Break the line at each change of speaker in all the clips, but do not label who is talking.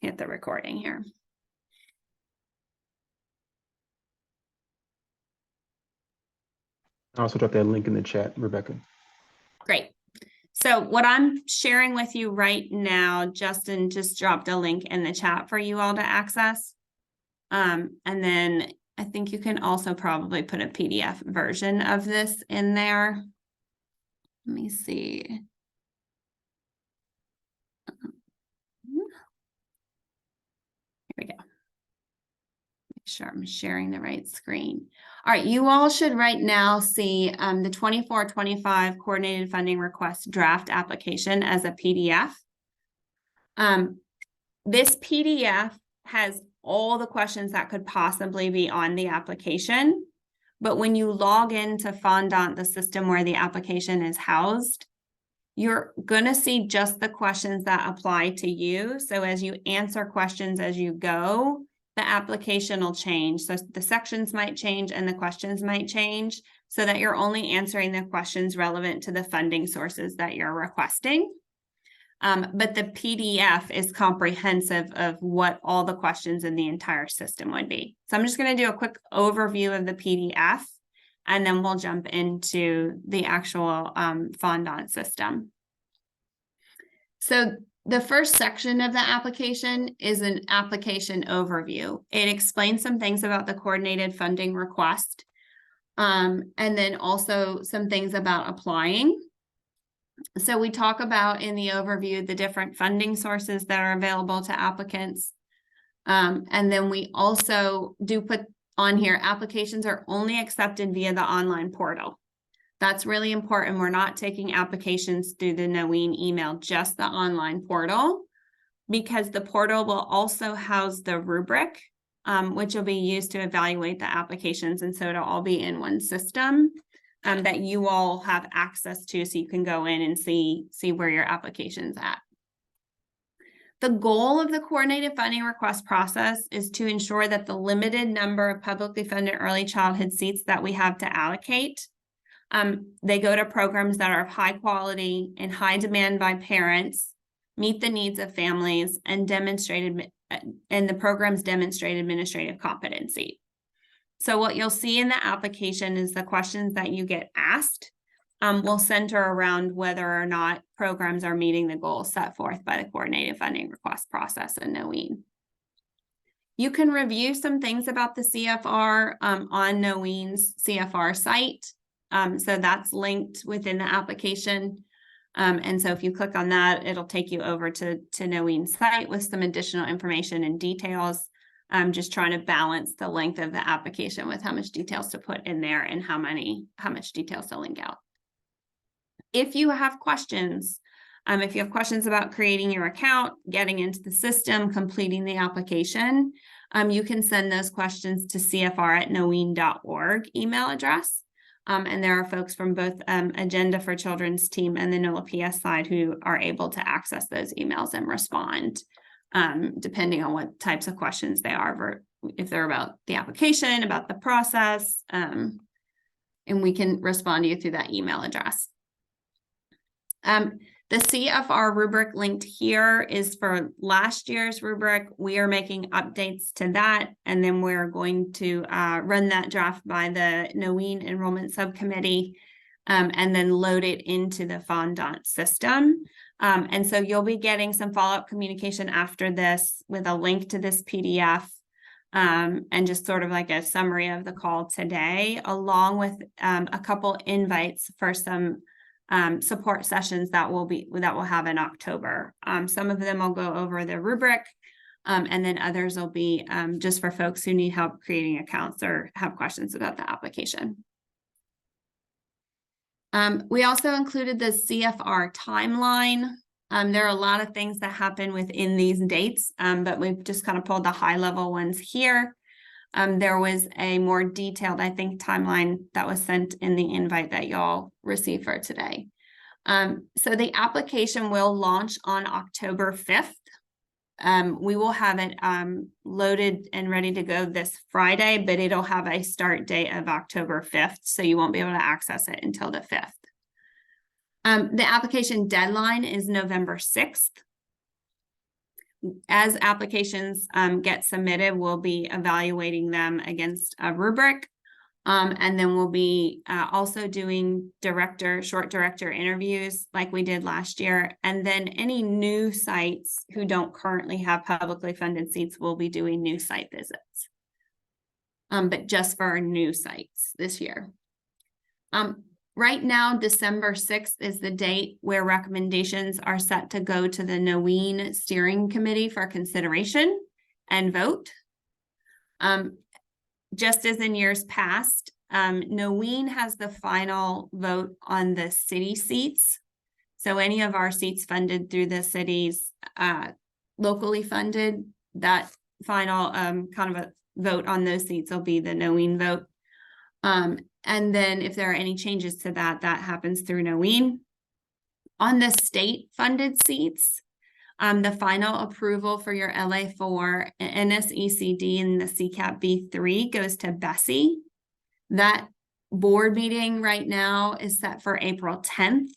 hit the recording here.
I also dropped that link in the chat, Rebecca.
Great. So what I'm sharing with you right now, Justin just dropped a link in the chat for you all to access. And then I think you can also probably put a PDF version of this in there. Let me see. Here we go. Make sure I'm sharing the right screen. All right, you all should right now see the 24-25 coordinated funding request draft application as a PDF. This PDF has all the questions that could possibly be on the application. But when you log into Fondant, the system where the application is housed, you're going to see just the questions that apply to you. So as you answer questions as you go, the application will change. So the sections might change and the questions might change so that you're only answering the questions relevant to the funding sources that you're requesting. But the PDF is comprehensive of what all the questions in the entire system would be. So I'm just going to do a quick overview of the PDF, and then we'll jump into the actual Fondant system. So the first section of the application is an application overview. It explains some things about the coordinated funding request, and then also some things about applying. So we talk about in the overview the different funding sources that are available to applicants. And then we also do put on here, applications are only accepted via the online portal. That's really important. We're not taking applications through the NOEEN email, just the online portal, because the portal will also house the rubric, which will be used to evaluate the applications. And so it'll all be in one system. That you all have access to, so you can go in and see where your application's at. The goal of the coordinated funding request process is to ensure that the limited number of publicly funded early childhood seats that we have to allocate, they go to programs that are of high quality and high demand by parents, meet the needs of families, and the programs demonstrate administrative competency. So what you'll see in the application is the questions that you get asked will center around whether or not programs are meeting the goals set forth by the coordinated funding request process in NOEEN. You can review some things about the CFR on NOEEN's CFR site. So that's linked within the application. And so if you click on that, it'll take you over to NOEEN's site with some additional information and details. I'm just trying to balance the length of the application with how much details to put in there and how much details to link out. If you have questions about creating your account, getting into the system, completing the application, you can send those questions to cfr@noeen.org email address. And there are folks from both Agenda for Children's team and the NOLA PS side who are able to access those emails and respond. Depending on what types of questions they are, if they're about the application, about the process, and we can respond to you through that email address. The CFR rubric linked here is for last year's rubric. We are making updates to that, and then we're going to run that draft by the NOEEN Enrollment Subcommittee, and then load it into the Fondant system. And so you'll be getting some follow-up communication after this with a link to this PDF, and just sort of like a summary of the call today, along with a couple invites for some support sessions that we'll have in October. Some of them will go over the rubric, and then others will be just for folks who need help creating accounts or have questions about the application. We also included the CFR timeline. There are a lot of things that happen within these dates, but we've just kind of pulled the high level ones here. There was a more detailed, I think, timeline that was sent in the invite that y'all received for today. So the application will launch on October 5th. We will have it loaded and ready to go this Friday, but it'll have a start date of October 5th, so you won't be able to access it until the 5th. The application deadline is November 6th. as applications get submitted, we'll be evaluating them against a rubric. And then we'll be also doing short director interviews like we did last year. And then any new sites who don't currently have publicly funded seats will be doing new site visits. But just for our new sites this year. Right now, December 6th is the date where recommendations are set to go to the NOEEN steering committee for consideration and vote. Just as in years past, NOEEN has the final vote on the city seats. So any of our seats funded through the cities, locally funded, that final kind of a vote on those seats will be the NOEEN vote. And then if there are any changes to that, that happens through NOEEN. On the state funded seats, the final approval for your LA4, NSECD, and the CCAP B3 goes to Bessie. That board meeting right now is set for April 10th.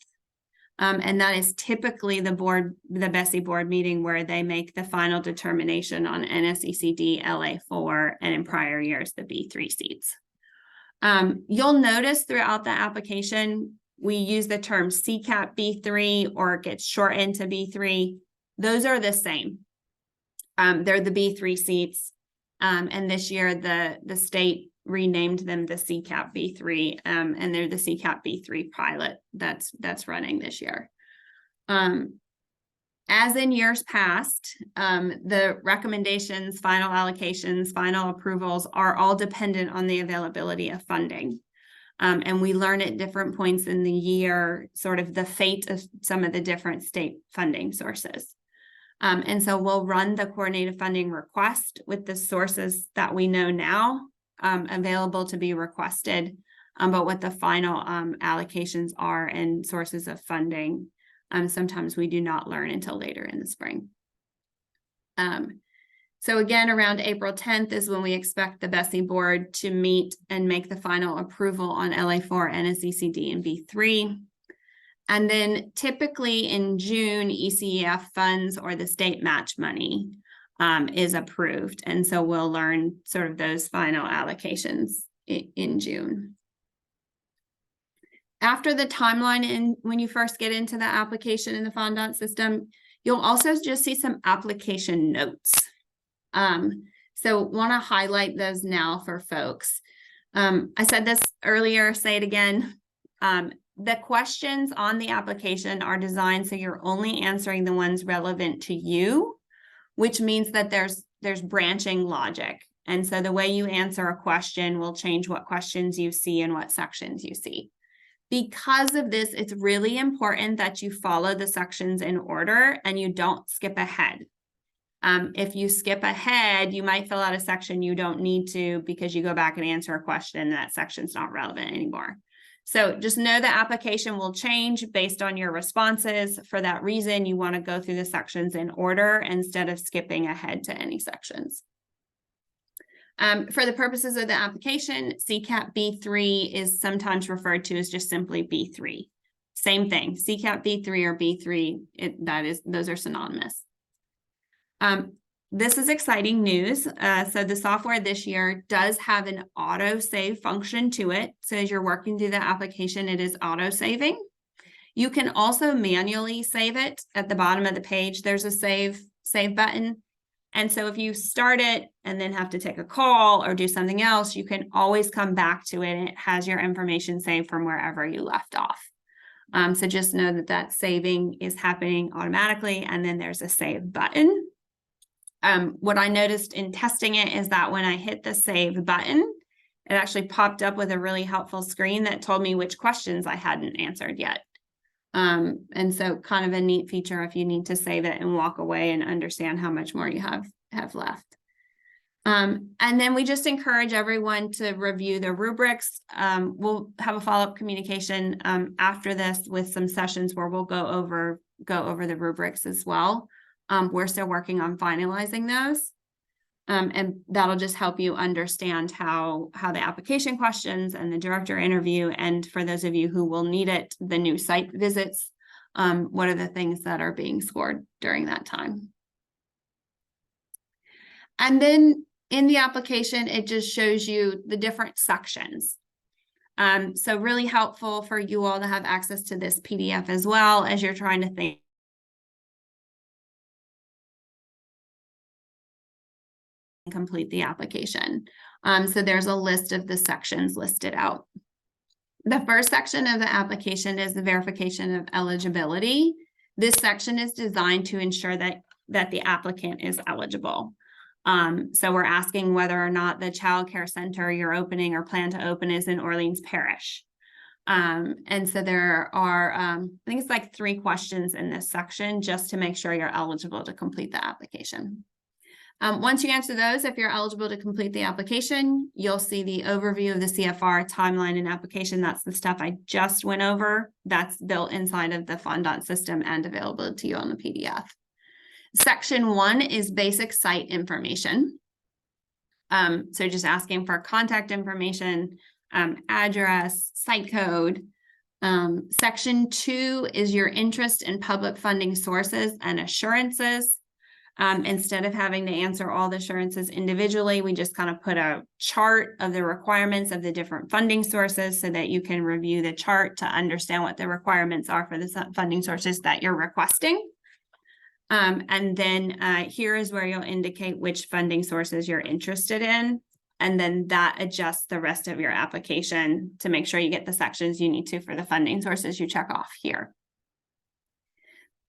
And that is typically the Bessie board meeting where they make the final determination on NSECD, LA4, and in prior years, the B3 seats. You'll notice throughout the application, we use the term CCAP B3 or it gets shortened to B3. Those are the same. They're the B3 seats. And this year, the state renamed them the CCAP B3, and they're the CCAP B3 pilot that's running this year. As in years past, the recommendations, final allocations, final approvals are all dependent on the availability of funding. And we learn at different points in the year, sort of the fate of some of the different state funding sources. And so we'll run the coordinated funding request with the sources that we know now available to be requested, but what the final allocations are and sources of funding. Sometimes we do not learn until later in the spring. So again, around April 10th is when we expect the Bessie board to meet and make the final approval on LA4, NSECD, and B3. And then typically in June, ECEF funds or the state match money is approved. And so we'll learn sort of those final allocations in June. After the timeline, when you first get into the application in the fondant system, you'll also just see some application notes. So want to highlight those now for folks. I said this earlier, say it again. The questions on the application are designed so you're only answering the ones relevant to you, which means that there's branching logic. And so the way you answer a question will change what questions you see and what sections you see. Because of this, it's really important that you follow the sections in order and you don't skip ahead. If you skip ahead, you might fill out a section you don't need to because you go back and answer a question and that section's not relevant anymore. So just know the application will change based on your responses. For that reason, you want to go through the sections in order instead of skipping ahead to any sections. For the purposes of the application, CCAP B3 is sometimes referred to as just simply B3. Same thing, CCAP B3 or B3, those are synonymous. This is exciting news. So the software this year does have an auto save function to it. So as you're working through the application, it is auto saving. You can also manually save it. At the bottom of the page, there's a save button. And so if you start it and then have to take a call or do something else, you can always come back to it and it has your information saved from wherever you left off. So just know that saving is happening automatically and then there's a save button. What I noticed in testing it is that when I hit the save button, it actually popped up with a really helpful screen that told me which questions I hadn't answered yet. And so kind of a neat feature if you need to save it and walk away and understand how much more you have left. And then we just encourage everyone to review the rubrics. We'll have a follow-up communication after this with some sessions where we'll go over the rubrics as well. We're still working on finalizing those. And that'll just help you understand how the application questions and the director interview, and for those of you who will need it, the new site visits, what are the things that are being scored during that time. And then in the application, it just shows you the different sections. So really helpful for you all to have access to this PDF as well as you're trying to think. Complete the application. So there's a list of the sections listed out. The first section of the application is the verification of eligibility. This section is designed to ensure that the applicant is eligible. So we're asking whether or not the child care center you're opening or plan to open is in Orleans Parish. And so there are, I think it's like 3 questions in this section just to make sure you're eligible to complete the application. Once you answer those, if you're eligible to complete the application, you'll see the overview of the CFR timeline and application. That's the stuff I just went over. That's built inside of the Fondant system and available to you on the PDF. Section 1 is basic site information. So just asking for contact information, address, site code. Section 2 is your interest in public funding sources and assurances. Instead of having to answer all the assurances individually, we just kind of put a chart of the requirements of the different funding sources so that you can review the chart to understand what the requirements are for the funding sources that you're requesting. And then here is where you'll indicate which funding sources you're interested in. And then that adjusts the rest of your application to make sure you get the sections you need to for the funding sources you check off here.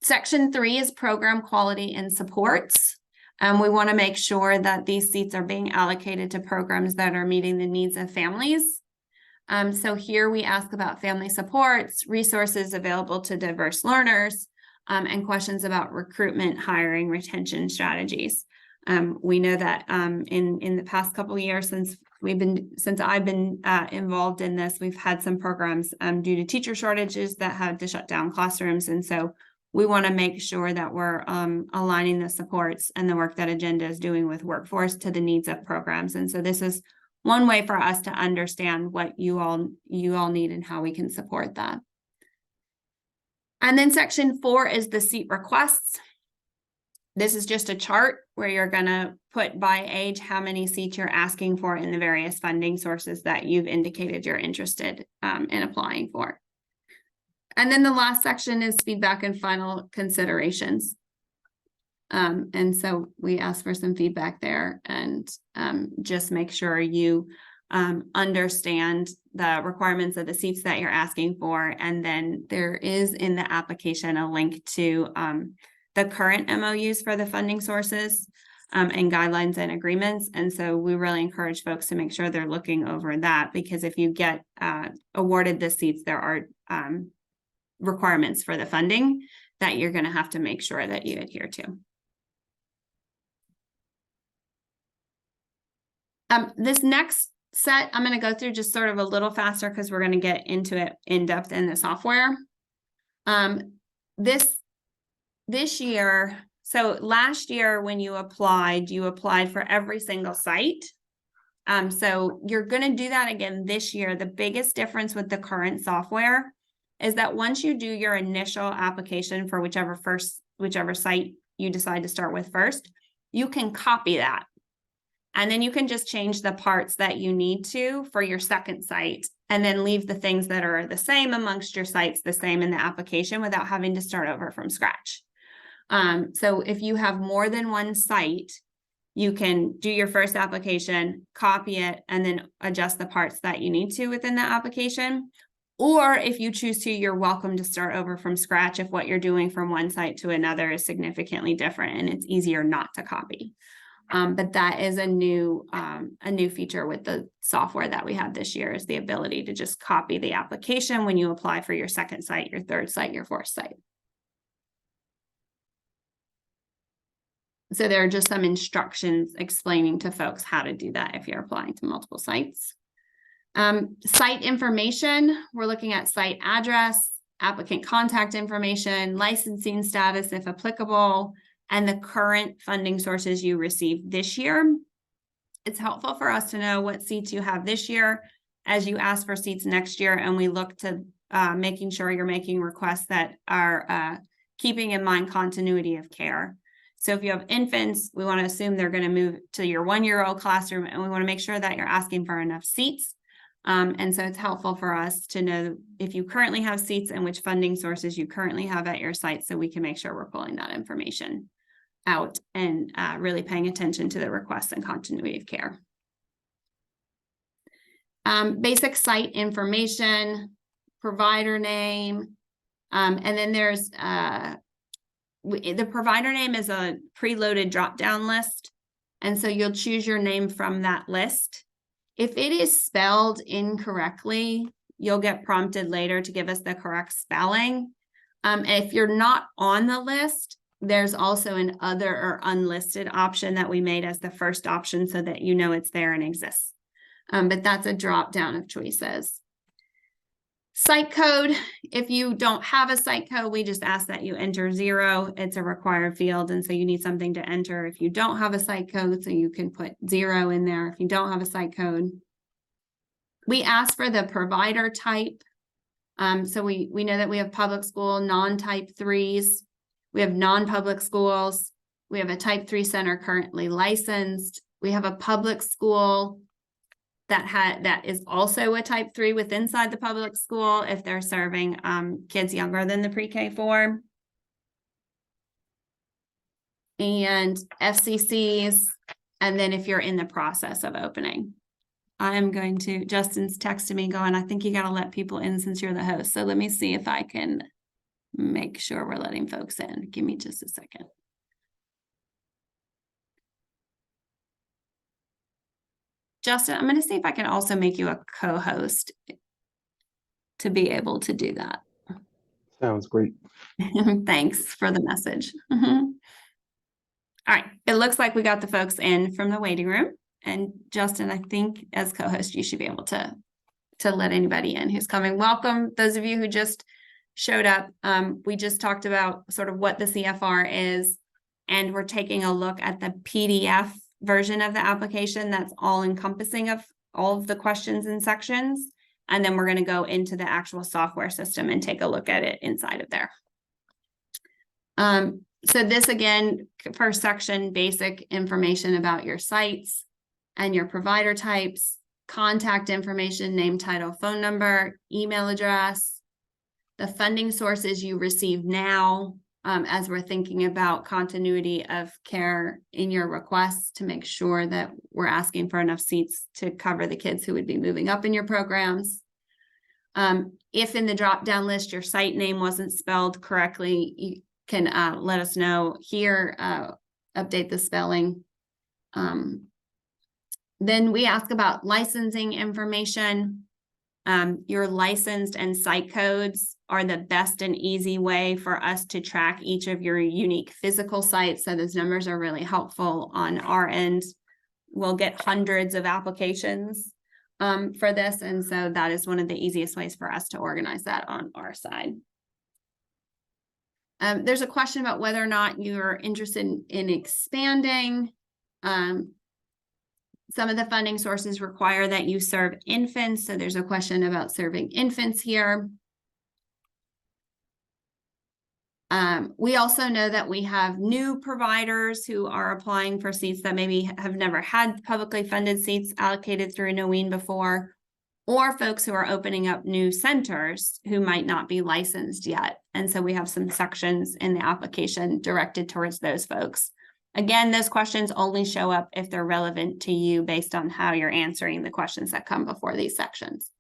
Section 3 is program quality and supports. We want to make sure that these seats are being allocated to programs that are meeting the needs of families. So here we ask about family supports, resources available to diverse learners, and questions about recruitment, hiring, retention strategies. We know that in the past couple of years since I've been involved in this, we've had some programs due to teacher shortages that had to shut down classrooms. And so we want to make sure that we're aligning the supports and the work that Agenda is doing with workforce to the needs of programs. And so this is one way for us to understand what you all need and how we can support that. And then section 4 is the seat requests. This is just a chart where you're going to put by age how many seats you're asking for in the various funding sources that you've indicated you're interested in applying for. And then the last section is feedback and final considerations. And so we ask for some feedback there and just make sure you understand the requirements of the seats that you're asking for. And then there is in the application a link to the current MOUs for the funding sources and guidelines and agreements. And so we really encourage folks to make sure they're looking over that, because if you get awarded the seats, there are requirements for the funding that you're going to have to make sure that you adhere to. This next set, I'm going to go through just sort of a little faster because we're going to get into it in depth in the software. This year, so last year when you applied for every single site. So you're going to do that again this year. The biggest difference with the current software is that once you do your initial application for whichever site you decide to start with first, you can copy that. And then you can just change the parts that you need to for your second site and then leave the things that are the same amongst your sites the same in the application without having to start over from scratch. So if you have more than one site, you can do your first application, copy it, and then adjust the parts that you need to within the application. Or if you choose to, you're welcome to start over from scratch if what you're doing from one site to another is significantly different and it's easier not to copy. But that is a new feature with the software that we have this year, is the ability to just copy the application when you apply for your second site, your third site, your fourth site. So there are just some instructions explaining to folks how to do that if you're applying to multiple sites. Site information, we're looking at site address, applicant contact information, licensing status if applicable, and the current funding sources you received this year. It's helpful for us to know what seats you have this year as you ask for seats next year, and we look to making sure you're making requests that are keeping in mind continuity of care. So if you have infants, we want to assume they're going to move to your 1-year-old classroom, and we want to make sure that you're asking for enough seats. And so it's helpful for us to know if you currently have seats and which funding sources you currently have at your site, so we can make sure we're pulling that information out and really paying attention to the requests and continuity of care. Basic site information, provider name, and then there's the provider name is a preloaded drop-down list, and so you'll choose your name from that list. If it is spelled incorrectly, you'll get prompted later to give us the correct spelling. If you're not on the list, there's also an other or unlisted option that we made as the first option so that you know it's there and exists. But that's a drop-down of choices. Site code, if you don't have a site code, we just ask that you enter 0. It's a required field, and so you need something to enter if you don't have a site code, so you can put 0 in there if you don't have a site code. We ask for the provider type. So we know that we have public school, non-type 3s. We have non-public schools. We have a type 3 center currently licensed. We have a public school that is also a type 3 within inside the public school if they're serving kids younger than the pre-K 4. And FCCs, and then if you're in the process of opening. I'm going to, Justin's texting me going, I think you got to let people in since you're the host. So let me see if I can make sure we're letting folks in. Give me just a second. Justin, I'm going to see if I can also make you a co-host to be able to do that.
Sounds great.
Thanks for the message. All right. It looks like we got the folks in from the waiting room. And Justin, I think as co-host, you should be able to let anybody in who's coming. Welcome, those of you who just showed up. We just talked about sort of what the CFR is, and we're taking a look at the PDF version of the application that's all encompassing of all of the questions and sections. And then we're going to go into the actual software system and take a look at it inside of there. So this again, first section, basic information about your sites and your provider types, contact information, name, title, phone number, email address, the funding sources you receive now, as we're thinking about continuity of care in your requests to make sure that we're asking for enough seats to cover the kids who would be moving up in your programs. If in the drop-down list your site name wasn't spelled correctly, you can let us know here, update the spelling. Then we ask about licensing information. Your licensed and site codes are the best and easy way for us to track each of your unique physical sites. So those numbers are really helpful on our end. We'll get hundreds of applications for this. And so that is one of the easiest ways for us to organize that on our side. There's a question about whether or not you're interested in expanding. Some of the funding sources require that you serve infants. So there's a question about serving infants here. We also know that we have new providers who are applying for seats that maybe have never had publicly funded seats allocated through NOEEN before, or folks who are opening up new centers who might not be licensed yet. And so we have some sections in the application directed towards those folks. Again, those questions only show up if they're relevant to you based on how you're answering the questions that come before these sections.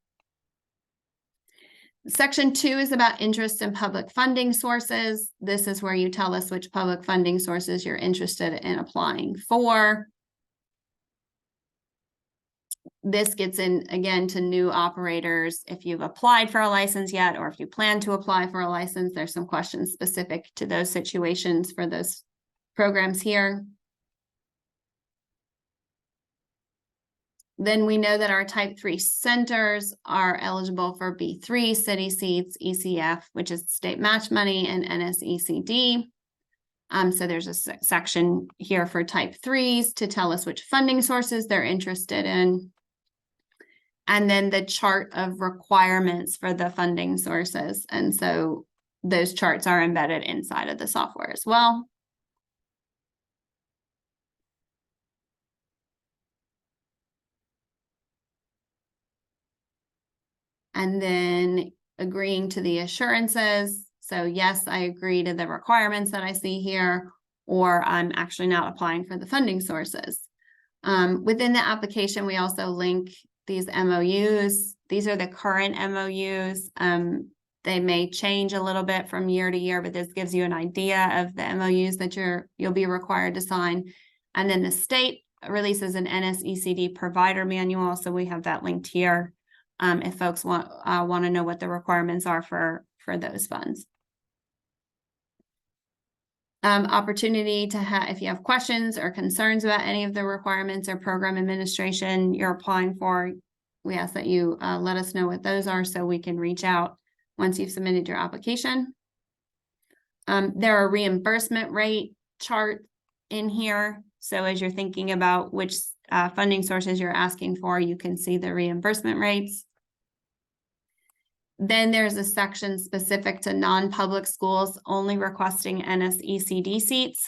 Section 2 is about interest in public funding sources. This is where you tell us which public funding sources you're interested in applying for. This gets in, again, to new operators. If you've applied for a license yet, or if you plan to apply for a license, there's some questions specific to those situations for those programs here. Then we know that our type 3 centers are eligible for B3 city seats, ECF, which is state match money, and NSECD. So there's a section here for type 3s to tell us which funding sources they're interested in. And then the chart of requirements for the funding sources. And so those charts are embedded inside of the software as well. And then agreeing to the assurances. So yes, I agree to the requirements that I see here, or I'm actually not applying for the funding sources. Within the application, we also link these MOUs. These are the current MOUs. They may change a little bit from year to year, but this gives you an idea of the MOUs that you'll be required to sign. And then the state releases an NSECD provider manual, so we have that linked here if folks want to know what the requirements are for those funds. Opportunity to have, if you have questions or concerns about any of the requirements or program administration you're applying for, we ask that you let us know what those are so we can reach out once you've submitted your application. There are reimbursement rate charts in here. So as you're thinking about which funding sources you're asking for, you can see the reimbursement rates. Then there's a section specific to non-public schools only requesting NSECD seats.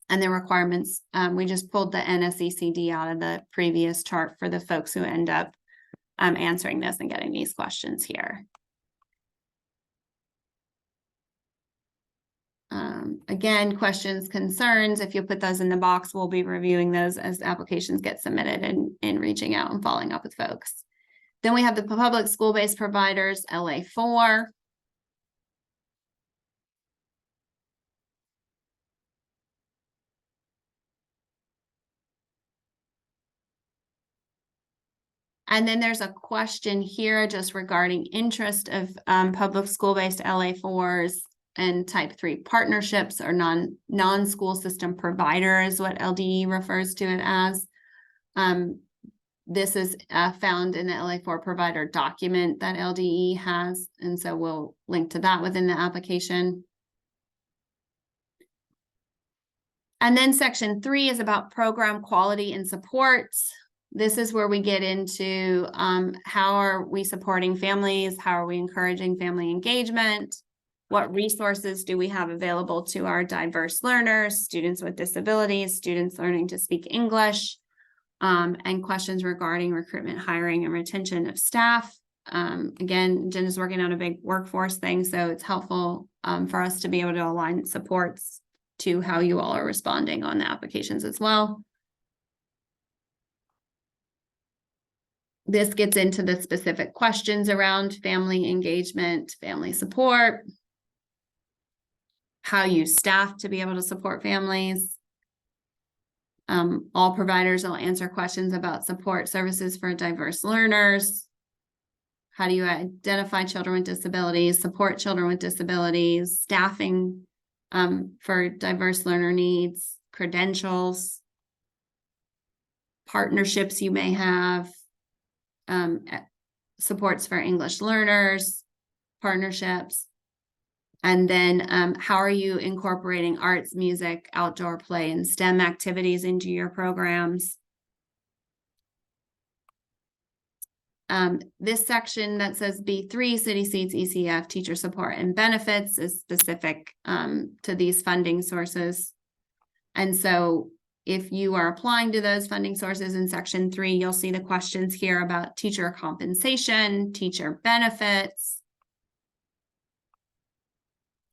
And the requirements, we just pulled the NSECD out of the previous chart for the folks who end up answering this and getting these questions here. Again, questions, concerns, if you put those in the box, we'll be reviewing those as applications get submitted and reaching out and following up with folks. Then we have the public school-based providers, LA4. And then there's a question here just regarding interest of public school-based LA4s and type 3 partnerships or non-school system provider is what LDE refers to it as. This is found in the LA4 provider document that LDE has, and so we'll link to that within the application. And then section 3 is about program quality and supports. This is where we get into how are we supporting families? How are we encouraging family engagement? What resources do we have available to our diverse learners, students with disabilities, students learning to speak English, and questions regarding recruitment, hiring, and retention of staff. Again, Jen is working on a big workforce thing, so it's helpful for us to be able to align supports to how you all are responding on the applications as well. This gets into the specific questions around family engagement, family support, how you staff to be able to support families. All providers will answer questions about support services for diverse learners. How do you identify children with disabilities, support children with disabilities, staffing for diverse learner needs, credentials, partnerships you may have, supports for English learners, partnerships. And then how are you incorporating arts, music, outdoor play, and STEM activities into your programs? This section that says B3, city seats, ECF, teacher support and benefits is specific to these funding sources. And so if you are applying to those funding sources in section 3, you'll see the questions here about teacher compensation, teacher benefits.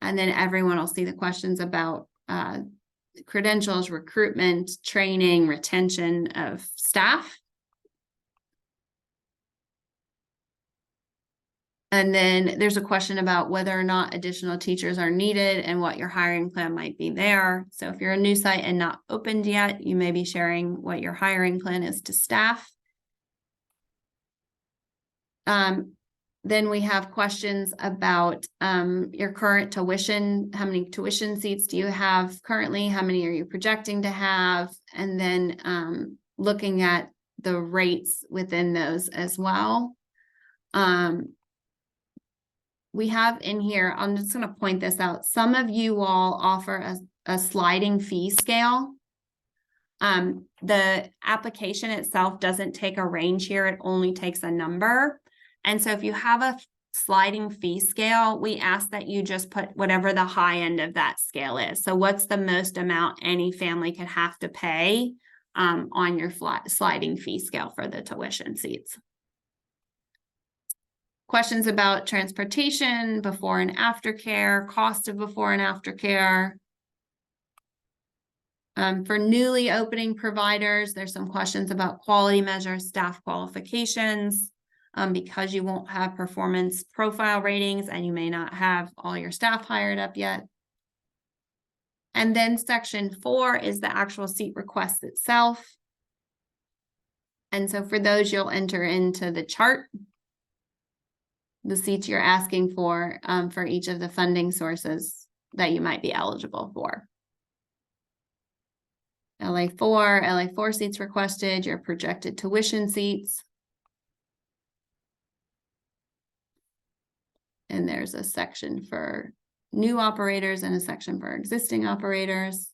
And then everyone will see the questions about credentials, recruitment, training, retention of staff. And then there's a question about whether or not additional teachers are needed and what your hiring plan might be there. So if you're a new site and not opened yet, you may be sharing what your hiring plan is to staff. Then we have questions about your current tuition. How many tuition seats do you have currently? How many are you projecting to have? And then looking at the rates within those as well. We have in here, I'm just going to point this out. Some of you all offer a sliding fee scale. The application itself doesn't take a range here. It only takes a number. And so if you have a sliding fee scale, we ask that you just put whatever the high end of that scale is. So what's the most amount any family could have to pay on your sliding fee scale for the tuition seats? questions about transportation, before and after care, cost of before and after care. For newly opening providers, there's some questions about quality measures, staff qualifications, because you won't have performance profile ratings and you may not have all your staff hired up yet. And then section 4 is the actual seat request itself. And so for those, you'll enter into the chart the seats you're asking for each of the funding sources that you might be eligible for. LA4 seats requested, your projected tuition seats. And there's a section for new operators and a section for existing operators.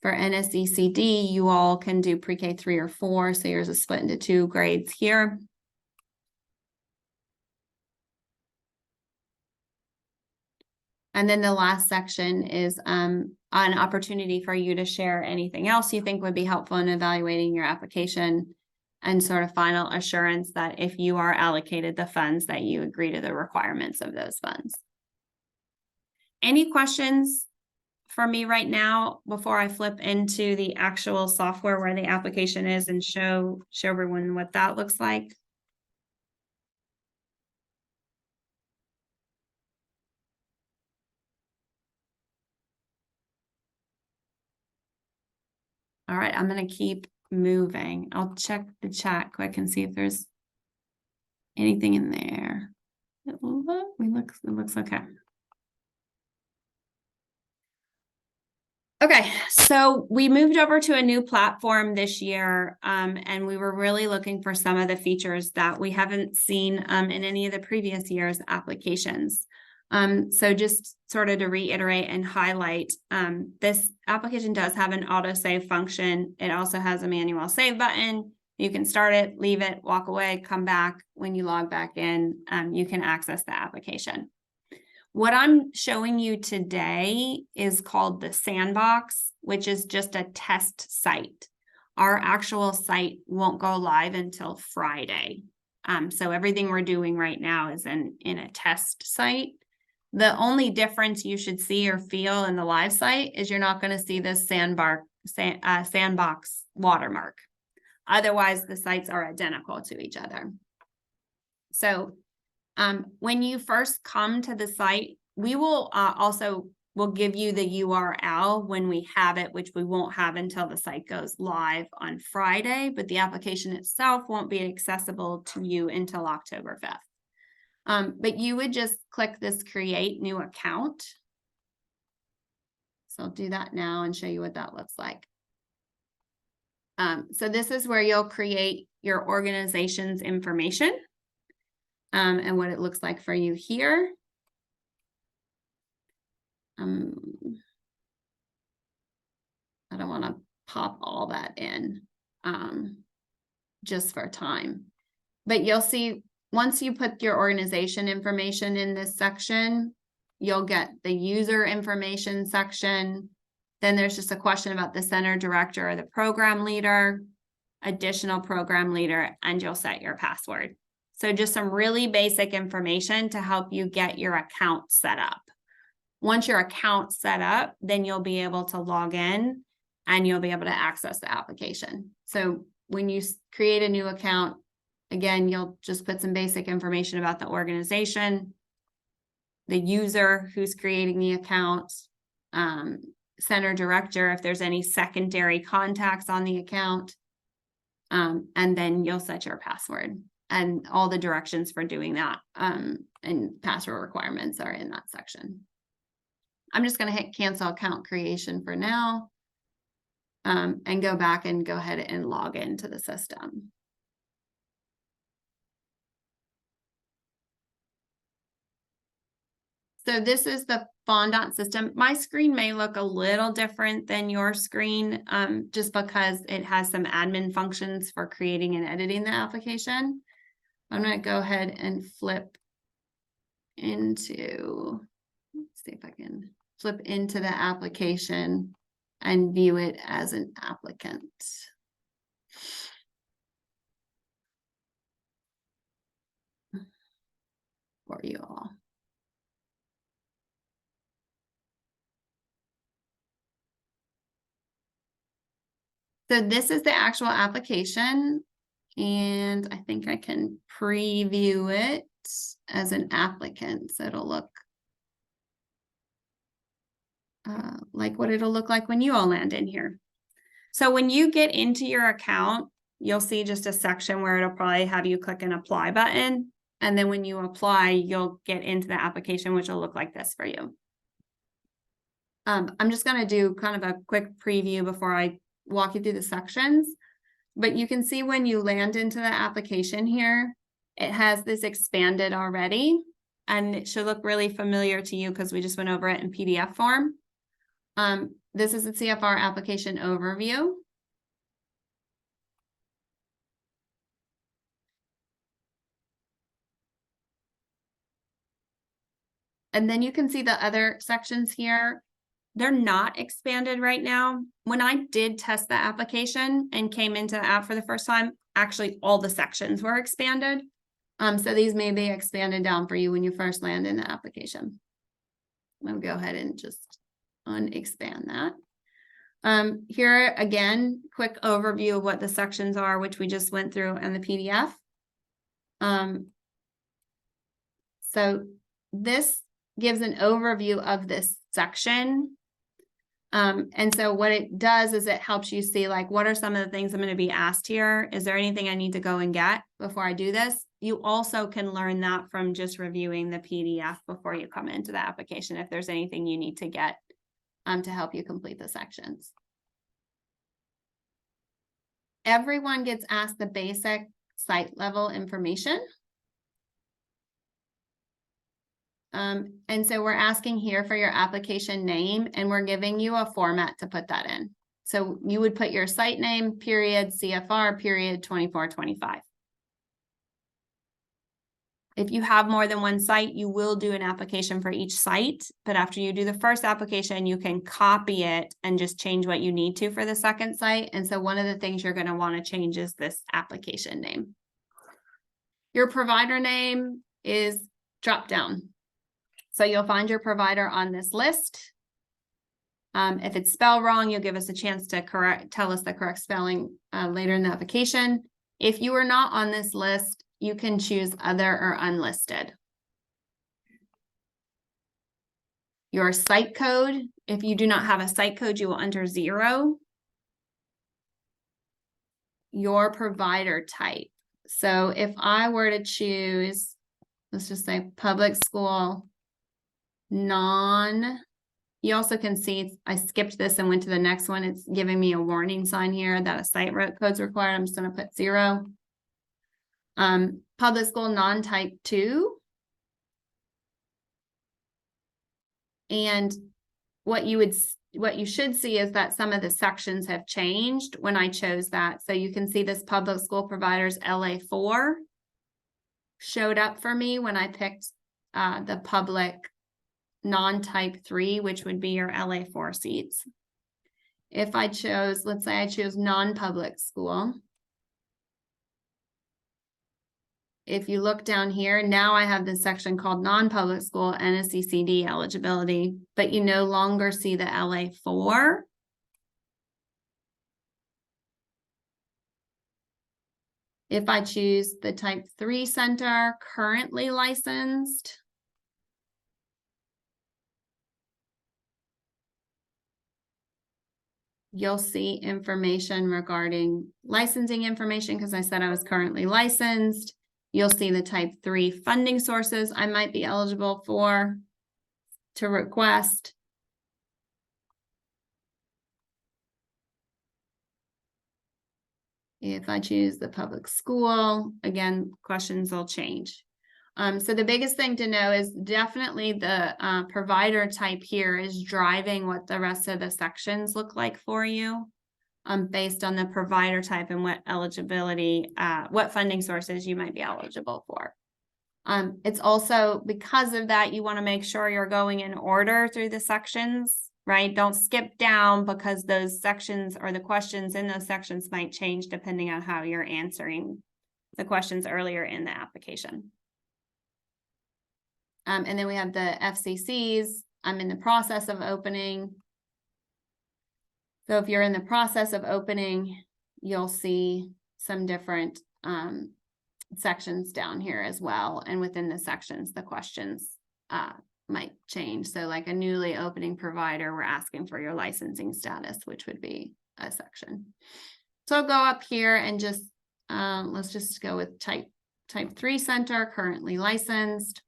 For NSECD, you all can do pre-K 3 or 4, so yours is split into 2 grades here. And then the last section is an opportunity for you to share anything else you think would be helpful in evaluating your application, and sort of final assurance that if you are allocated the funds, that you agree to the requirements of those funds. Any questions for me right now before I flip into the actual software where the application is and show everyone what that looks like? All right, I'm going to keep moving. I'll check the chat quick and see if there's anything in there. It looks okay. Okay, so we moved over to a new platform this year, and we were really looking for some of the features that we haven't seen in any of the previous year's applications. So just sort of to reiterate and highlight, this application does have an autosave function. It also has a manual save button. You can start it, leave it, walk away, come back. When you log back in, you can access the application. What I'm showing you today is called the Sandbox, which is just a test site. Our actual site won't go live until Friday. So everything we're doing right now is in a test site. The only difference you should see or feel in the live site is you're not going to see this Sandbox watermark. Otherwise, the sites are identical to each other. So when you first come to the site, we will we'll give you the URL when we have it, which we won't have until the site goes live on Friday, but the application itself won't be accessible to you until October 5th. But you would just click this create new account. So I'll do that now and show you what that looks like. So this is where you'll create your organization's information. And what it looks like for you here. I don't want to pop all that in just for time. But you'll see once you put your organization information in this section, you'll get the user information section. Then there's just a question about the center director or the program leader, additional program leader, and you'll set your password. So just some really basic information to help you get your account set up. Once your account's set up, then you'll be able to log in and you'll be able to access the application. So when you create a new account, again, you'll just put some basic information about the organization, the user who's creating the account, center director, if there's any secondary contacts on the account, and then you'll set your password. And all the directions for doing that and password requirements are in that section. I'm just going to hit cancel account creation for now and go back and go ahead and log into the system. So this is the Fondant system. My screen may look a little different than your screen just because it has some admin functions for creating and editing the application. I'm going to go ahead and flip into, let's see if I can flip into the application and view it as an applicant. for you all. So this is the actual application, and I think I can preview it as an applicant, so it'll look like what it'll look like when you all land in here. So when you get into your account, you'll see just a section where it'll probably have you click an apply button. And then when you apply, you'll get into the application, which will look like this for you. I'm just going to do kind of a quick preview before I walk you through the sections. But you can see when you land into the application here, it has this expanded already. And it should look really familiar to you because we just went over it in PDF form. This is the CFR application overview. And then you can see the other sections here. They're not expanded right now. When I did test the application and came into the app for the first time, actually all the sections were expanded. So these may be expanded down for you when you first land in the application. I'll go ahead and just unexpand that. Here again, quick overview of what the sections are, which we just went through in the PDF. So this gives an overview of this section. And so what it does is it helps you see, like, what are some of the things I'm going to be asked here? Is there anything I need to go and get before I do this? You also can learn that from just reviewing the PDF before you come into the application, if there's anything you need to get to help you complete the sections. Everyone gets asked the basic site level information. And so we're asking here for your application name, and we're giving you a format to put that in. So you would put your site name, period, CFR, period, 2425. If you have more than one site, you will do an application for each site. But after you do the first application, you can copy it and just change what you need to for the second site. And so one of the things you're going to want to change is this application name. Your provider name is drop down. So you'll find your provider on this list. If it's spelled wrong, you'll give us a chance to tell us the correct spelling later in the application. If you are not on this list, you can choose other or unlisted. Your site code, if you do not have a site code, you will enter 0. Your provider type. So if I were to choose, let's just say public school, you also can see I skipped this and went to the next one. It's giving me a warning sign here that a site code's required. I'm just going to put 0. Public school non-type 2. And what you should see is that some of the sections have changed when I chose that. So you can see this public school providers LA4 showed up for me when I picked the public non-type 3, which would be your LA4 seats. If I chose, let's say I chose non-public school. If you look down here, now I have this section called non-public school NSCCD eligibility, but you no longer see the LA4. If I choose the type 3 center, currently licensed, you'll see information regarding licensing information because I said I was currently licensed. You'll see the type 3 funding sources I might be eligible for to request. If I choose the public school, again, questions will change. So the biggest thing to know is definitely the provider type here is driving what the rest of the sections look like for you, based on the provider type and what eligibility, what funding sources you might be eligible for. It's also because of that, you want to make sure you're going in order through the sections, right? Don't skip down because those sections or the questions in those sections might change depending on how you're answering the questions earlier in the application. And then we have the FCCs. I'm in the process of opening. So if you're in the process of opening, you'll see some different sections down here as well. And within the sections, the questions might change. So like a newly opening provider, we're asking for your licensing status, which would be a section. So I'll go up here and just, let's just go with type 3 center, currently licensed.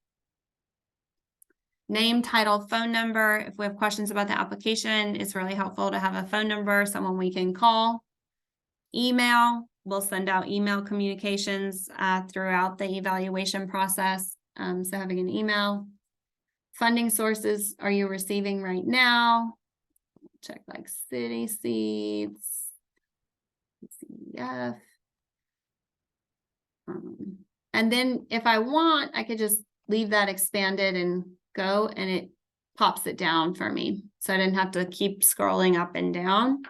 Name, title, phone number. If we have questions about the application, it's really helpful to have a phone number, someone we can call. Email, we'll send out email communications throughout the evaluation process. So having an email. Funding sources, are you receiving right now? Check like city seats, CEF. And then if I want, I could just leave that expanded and go, and it pops it down for me. So I didn't have to keep scrolling up and down.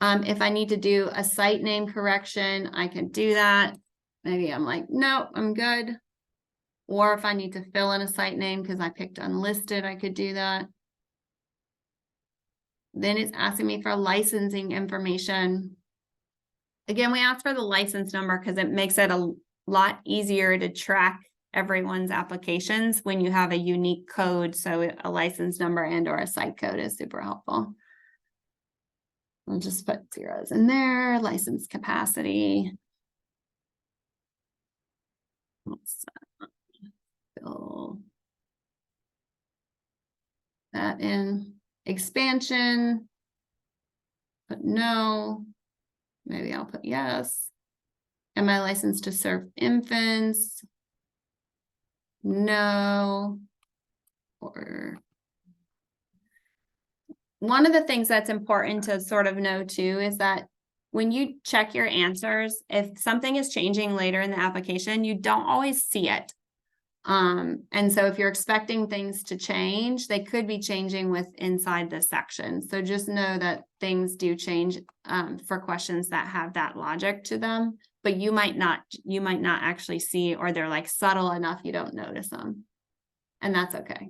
If I need to do a site name correction, I can do that. Maybe I'm like, no, I'm good. Or if I need to fill in a site name because I picked unlisted, I could do that. Then it's asking me for licensing information. Again, we ask for the license number because it makes it a lot easier to track everyone's applications when you have a unique code. So a license number and or a site code is super helpful. I'll just put zeros in there, license capacity. Let's fill that in. Expansion, put no, maybe I'll put yes. Am I licensed to serve infants? No. Or one of the things that's important to sort of know too is that when you check your answers, if something is changing later in the application, you don't always see it. And so if you're expecting things to change, they could be changing with inside the section. So just know that things do change for questions that have that logic to them, but you might not actually see, or they're like subtle enough you don't notice them. And that's okay.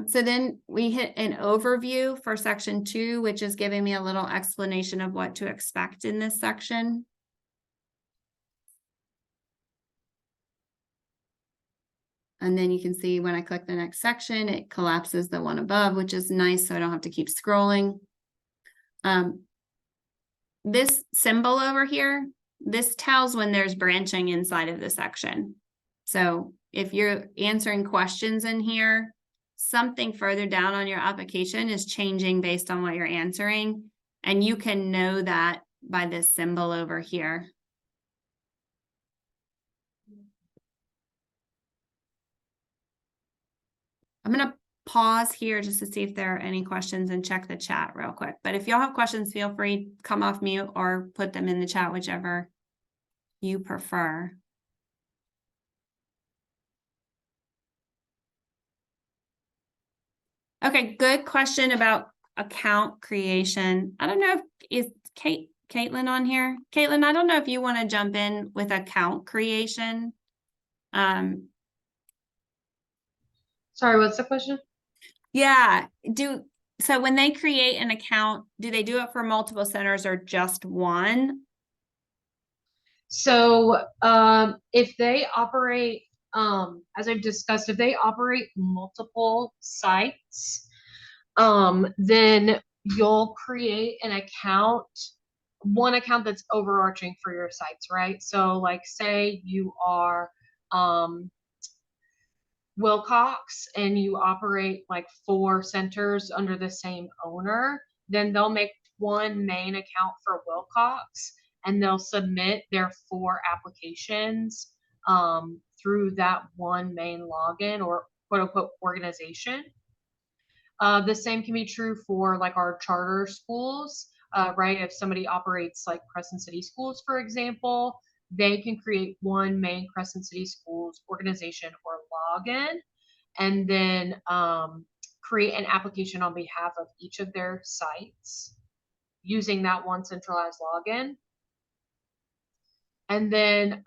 So then we hit an overview for section 2, which is giving me a little explanation of what to expect in this section. And then you can see when I click the next section, it collapses the one above, which is nice, so I don't have to keep scrolling. This symbol over here, this tells when there's branching inside of the section. So if you're answering questions in here, something further down on your application is changing based on what you're answering. And you can know that by this symbol over here. I'm going to pause here just to see if there are any questions and check the chat real quick. But if y'all have questions, feel free to come off mute or put them in the chat, whichever you prefer. Okay, good question about account creation. I don't know if is Caitlin on here. Caitlin, I don't know if you want to jump in with account creation.
Sorry, what's the question?
Yeah, so when they create an account, do they do it for multiple centers or just one?
So if they operate, as I've discussed, if they operate multiple sites, then you'll create an account, one account that's overarching for your sites, right? So like say you are Wilcox and you operate like 4 centers under the same owner, then they'll make one main account for Wilcox and they'll submit their 4 applications through that one main login or quote unquote organization. The same can be true for like our charter schools, right? If somebody operates like Crescent City Schools, for example, they can create one main Crescent City Schools organization or login, and then create an application on behalf of each of their sites using that one centralized login. And then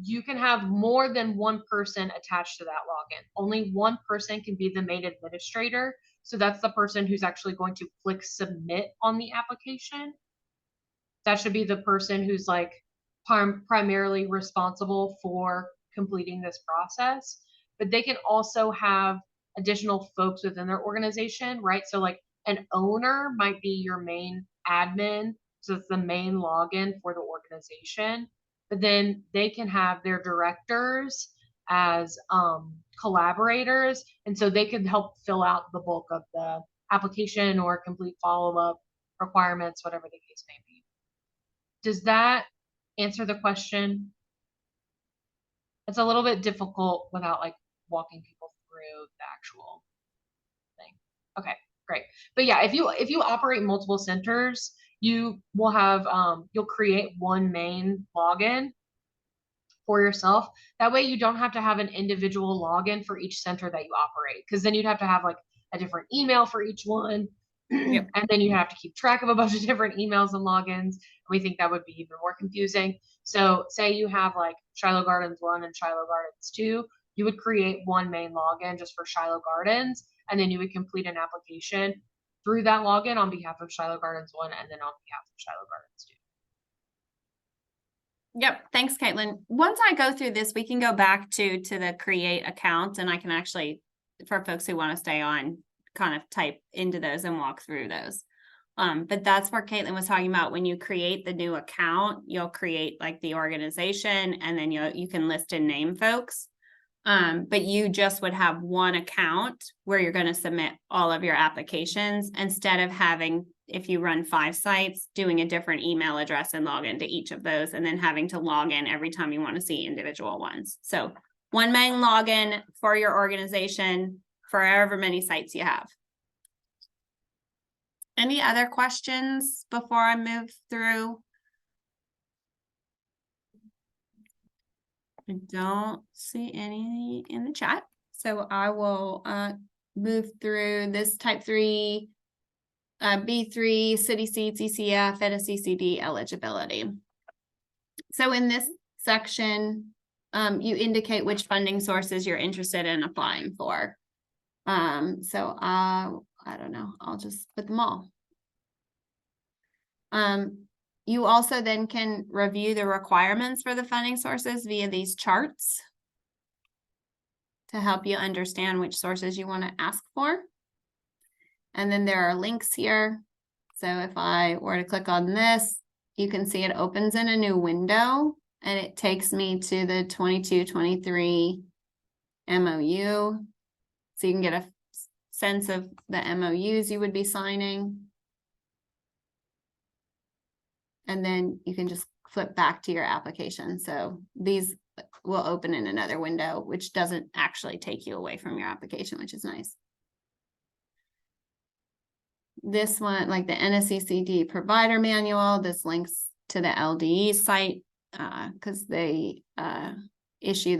you can have more than one person attached to that login. Only one person can be the main administrator. So that's the person who's actually going to click submit on the application. That should be the person who's like primarily responsible for completing this process. But they can also have additional folks within their organization, right? So like an owner might be your main admin. So it's the main login for the organization. But then they can have their directors as collaborators. And so they can help fill out the bulk of the application or complete follow-up requirements, whatever the case may be. Does that answer the question? It's a little bit difficult without like walking people through the actual thing. Okay, great. But yeah, if you operate multiple centers, you will have you'll create one main login for yourself. That way you don't have to have an individual login for each center that you operate, because then you'd have to have like a different email for each one.
Yep.
And then you have to keep track of a bunch of different emails and logins. We think that would be even more confusing. So say you have like Shiloh Gardens 1 and Shiloh Gardens 2, you would create one main login just for Shiloh Gardens, and then you would complete an application through that login on behalf of Shiloh Gardens 1 and then on behalf of Shiloh Gardens 2.
Yep. Thanks, Caitlin. Once I go through this, we can go back to the create account, and I can actually, for folks who want to stay on, kind of type into those and walk through those. But that's where Caitlin was talking about when you create the new account, you'll create like the organization, and then you can list and name folks. But you just would have one account where you're going to submit all of your applications, instead of having, if you run 5 sites, doing a different email address and log into each of those, and then having to log in every time you want to see individual ones. So one main login for your organization for however many sites you have. Any other questions before I move through? I don't see any in the chat, so I will move through this type 3, B3, city seats, ECF, and a CCD eligibility. So in this section, you indicate which funding sources you're interested in applying for. So I don't know, I'll just put them all. You also then can review the requirements for the funding sources via these charts to help you understand which sources you want to ask for. And then there are links here. So if I were to click on this, you can see it opens in a new window, and it takes me to the 22-23 MOU. So you can get a sense of the MOUs you would be signing. And then you can just flip back to your application. So these will open in another window, which doesn't actually take you away from your application, which is nice. This one, like the NSCCD provider manual, this links to the LDE site because they issue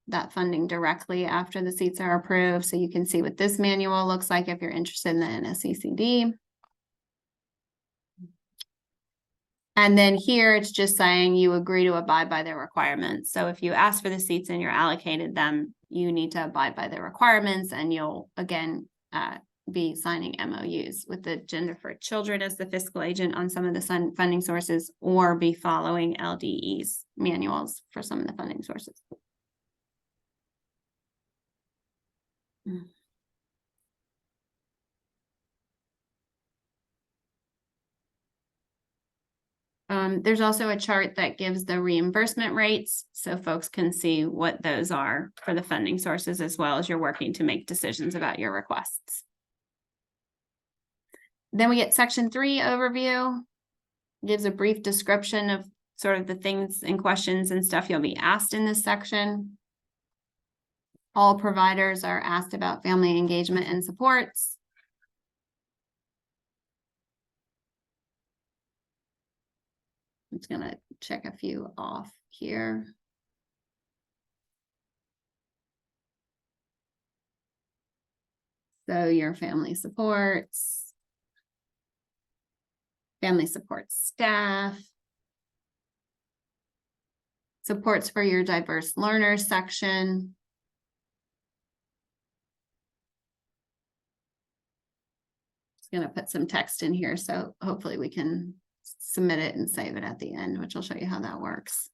that funding directly after the seats are approved. So you can see what this manual looks like if you're interested in the NSCCD. And then here it's just saying you agree to abide by their requirements. So if you ask for the seats and you're allocated them, you need to abide by their requirements, and you'll again be signing MOUs with the Gender for Children as the fiscal agent on some of the funding sources, or be following LDE's manuals for some of the funding sources. There's also a chart that gives the reimbursement rates, so folks can see what those are for the funding sources, as well as you're working to make decisions about your requests. Then we get section 3 overview. Gives a brief description of sort of the things and questions and stuff you'll be asked in this section. All providers are asked about family engagement and supports. I'm just gonna check a few off here. So your family support staff, Supports for your diverse learners section. Just gonna put some text in here, so hopefully we can submit it and save it at the end, which will show you how that works.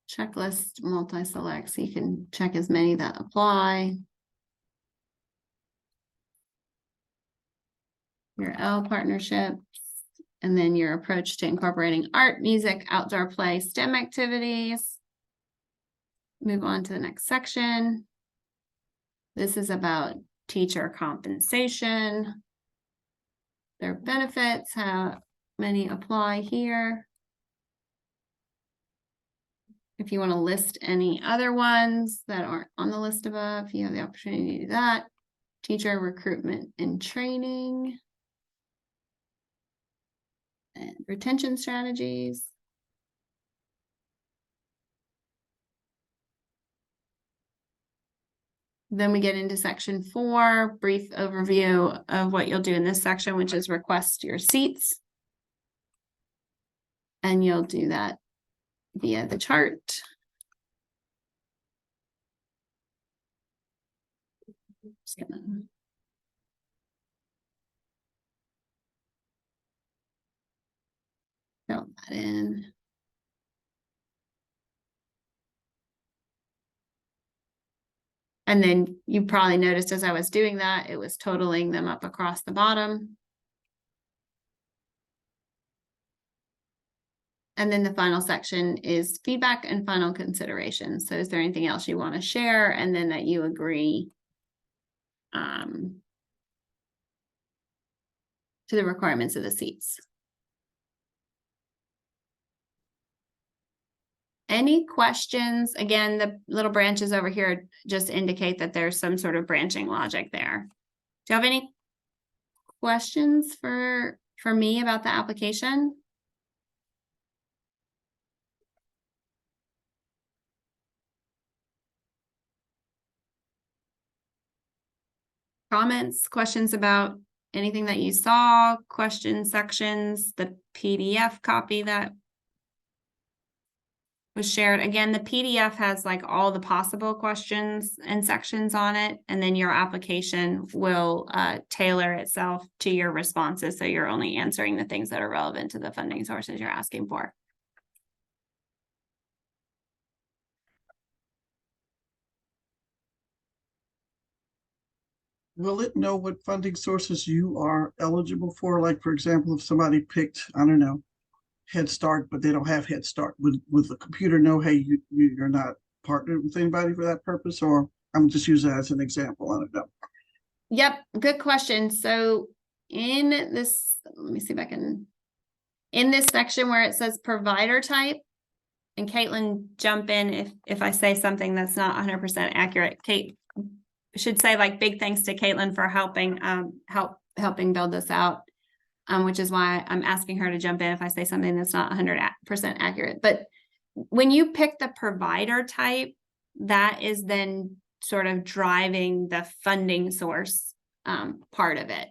Checklist multi-select, so you can check as many that apply. Your L partnerships, and then your approach to incorporating art, music, outdoor play, STEM activities. Move on to the next section. This is about teacher compensation. Their benefits, how many apply here. If you want to list any other ones that aren't on the list above, you have the opportunity to do that. Teacher recruitment and training. And retention strategies. Then we get into section 4, brief overview of what you'll do in this section, which is request your seats. And you'll do that via the chart. Just gonna fill that in. And then you probably noticed as I was doing that, it was totaling them up across the bottom. And then the final section is feedback and final considerations. So is there anything else you want to share? And then that you agree to the requirements of the seats. Any questions? Again, the little branches over here just indicate that there's some sort of branching logic there. Do you have any questions for me about the application? Comments, questions about anything that you saw, question sections, the PDF copy that was shared. Again, the PDF has like all the possible questions and sections on it, and then your application will tailor itself to your responses, so you're only answering the things that are relevant to the funding sources you're asking for.
Will it know what funding sources you are eligible for? Like, for example, if somebody picked, I don't know, Head Start, but they don't have Head Start, would the computer know, hey, you're not partnered with anybody for that purpose? Or I'm just using that as an example. I don't know.
Yep, good question. So in this, let me see if I can, in this section where it says provider type, and Caitlin, jump in if I say something that's not 100% accurate. Kate should say like big thanks to Caitlin for helping helping build this out, which is why I'm asking her to jump in if I say something that's not 100% accurate. But when you pick the provider type, that is then sort of driving the funding source part of it.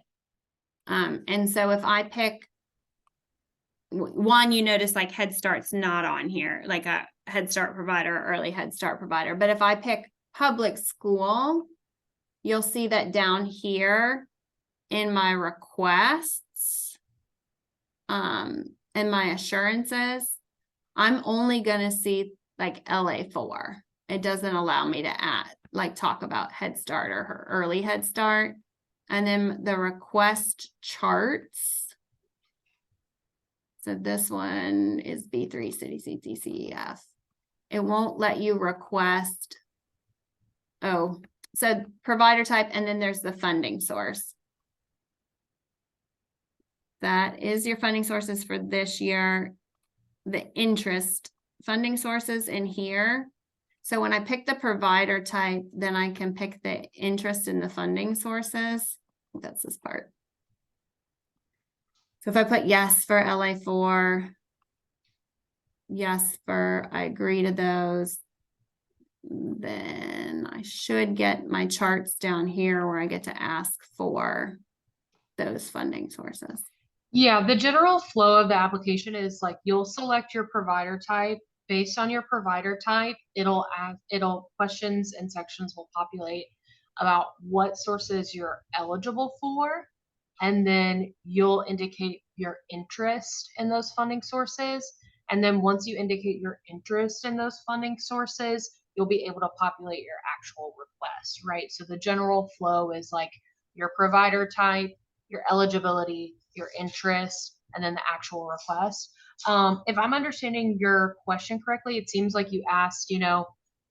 And so if I pick one, you notice like Head Start's not on here, like a Head Start provider, early Head Start provider. But if I pick public school, you'll see that down here in my requests and my assurances, I'm only going to see like LA4. It doesn't allow me to talk about Head Start or her early Head Start. And then the request charts. So this one is B3 City CTCEF. It won't let you request. Oh, so provider type, and then there's the funding source. That is your funding sources for this year. The interest funding sources in here. So when I pick the provider type, then I can pick the interest in the funding sources. That's this part. So if I put yes for LA4, yes for I agree to those, then I should get my charts down here where I get to ask for those funding sources.
Yeah, the general flow of the application is like you'll select your provider type. Based on your provider type, it'll questions and sections will populate about what sources you're eligible for, and then you'll indicate your interest in those funding sources. And then once you indicate your interest in those funding sources, you'll be able to populate your actual request, right? So the general flow is like your provider type, your eligibility, your interest, and then the actual request. If I'm understanding your question correctly, it seems like you asked,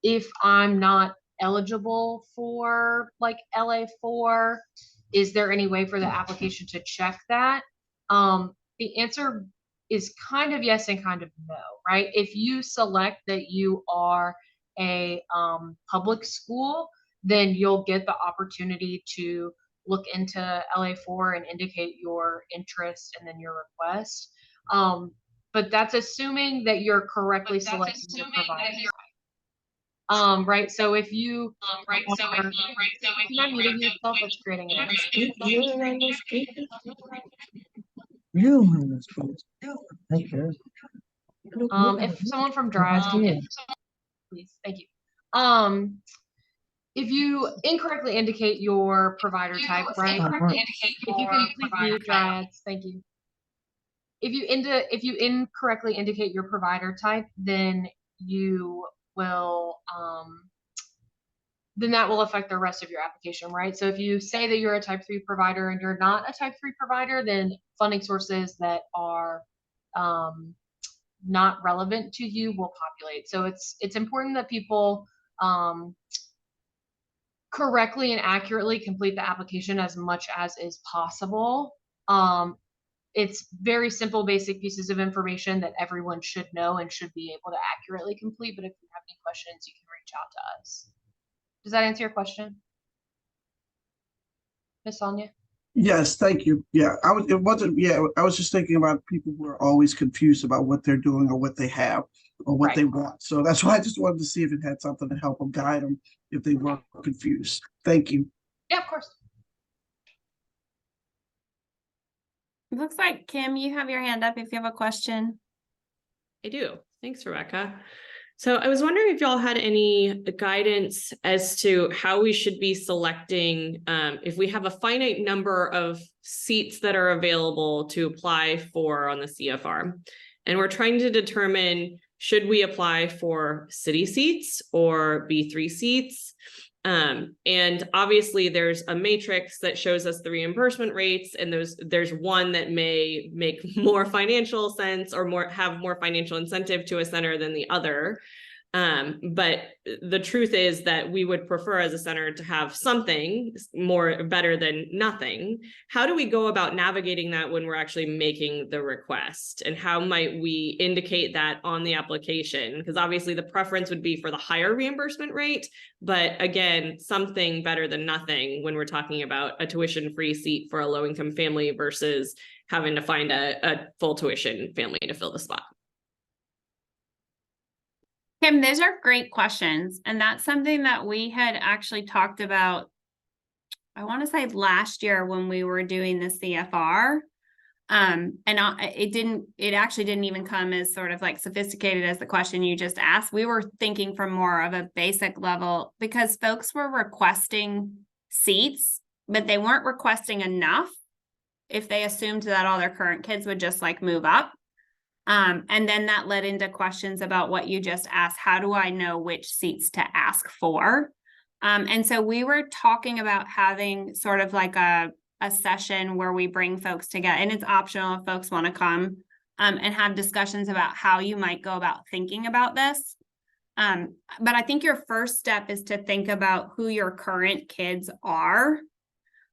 if I'm not eligible for like LA4, is there any way for the application to check that? The answer is kind of yes and kind of no, right? If you select that you are a public school, then you'll get the opportunity to look into LA4 and indicate your interest and then your request. But that's assuming that you're correctly selecting your provider. Right. So if you are not muting yourself, it's creating an echo. If someone from Drive can get, please, thank you. If you incorrectly indicate your provider type, right? If you can please mute Dryads, thank you. If you incorrectly indicate your provider type, then you will then that will affect the rest of your application, right? So if you say that you're a type 3 provider and you're not a type 3 provider, then funding sources that are not relevant to you will populate. So it's important that people correctly and accurately complete the application as much as is possible. It's very simple, basic pieces of information that everyone should know and should be able to accurately complete. But if you have any questions, you can reach out to us. Does that answer your question, Miss Sonia?
Yes, thank you. Yeah, I was just thinking about people who are always confused about what they're doing or what they have or what they want. So that's why I just wanted to see if it had something to help them, guide them if they were confused. Thank you.
Yeah, of course.
It looks like Kim, you have your hand up if you have a question.
I do. Thanks, Rebecca. So I was wondering if y'all had any guidance as to how we should be selecting if we have a finite number of seats that are available to apply for on the CFR. And we're trying to determine, should we apply for city seats or B3 seats? And obviously there's a matrix that shows us the reimbursement rates, and there's one that may make more financial sense or have more financial incentive to a center than the other. But the truth is that we would prefer as a center to have something better than nothing. How do we go about navigating that when we're actually making the request? And how might we indicate that on the application? Because obviously the preference would be for the higher reimbursement rate, but again, something better than nothing when we're talking about a tuition-free seat for a low-income family versus having to find a full tuition family to fill the spot.
Kim, those are great questions. And that's something that we had actually talked about, I want to say last year when we were doing the CFR. It actually didn't even come as sort of like sophisticated as the question you just asked. We were thinking from more of a basic level because folks were requesting seats, but they weren't requesting enough if they assumed that all their current kids would just like move up. And then that led into questions about what you just asked. How do I know which seats to ask for? And so we were talking about having sort of like a session where we bring folks together, and it's optional if folks want to come and have discussions about how you might go about thinking about this. But I think your first step is to think about who your current kids are.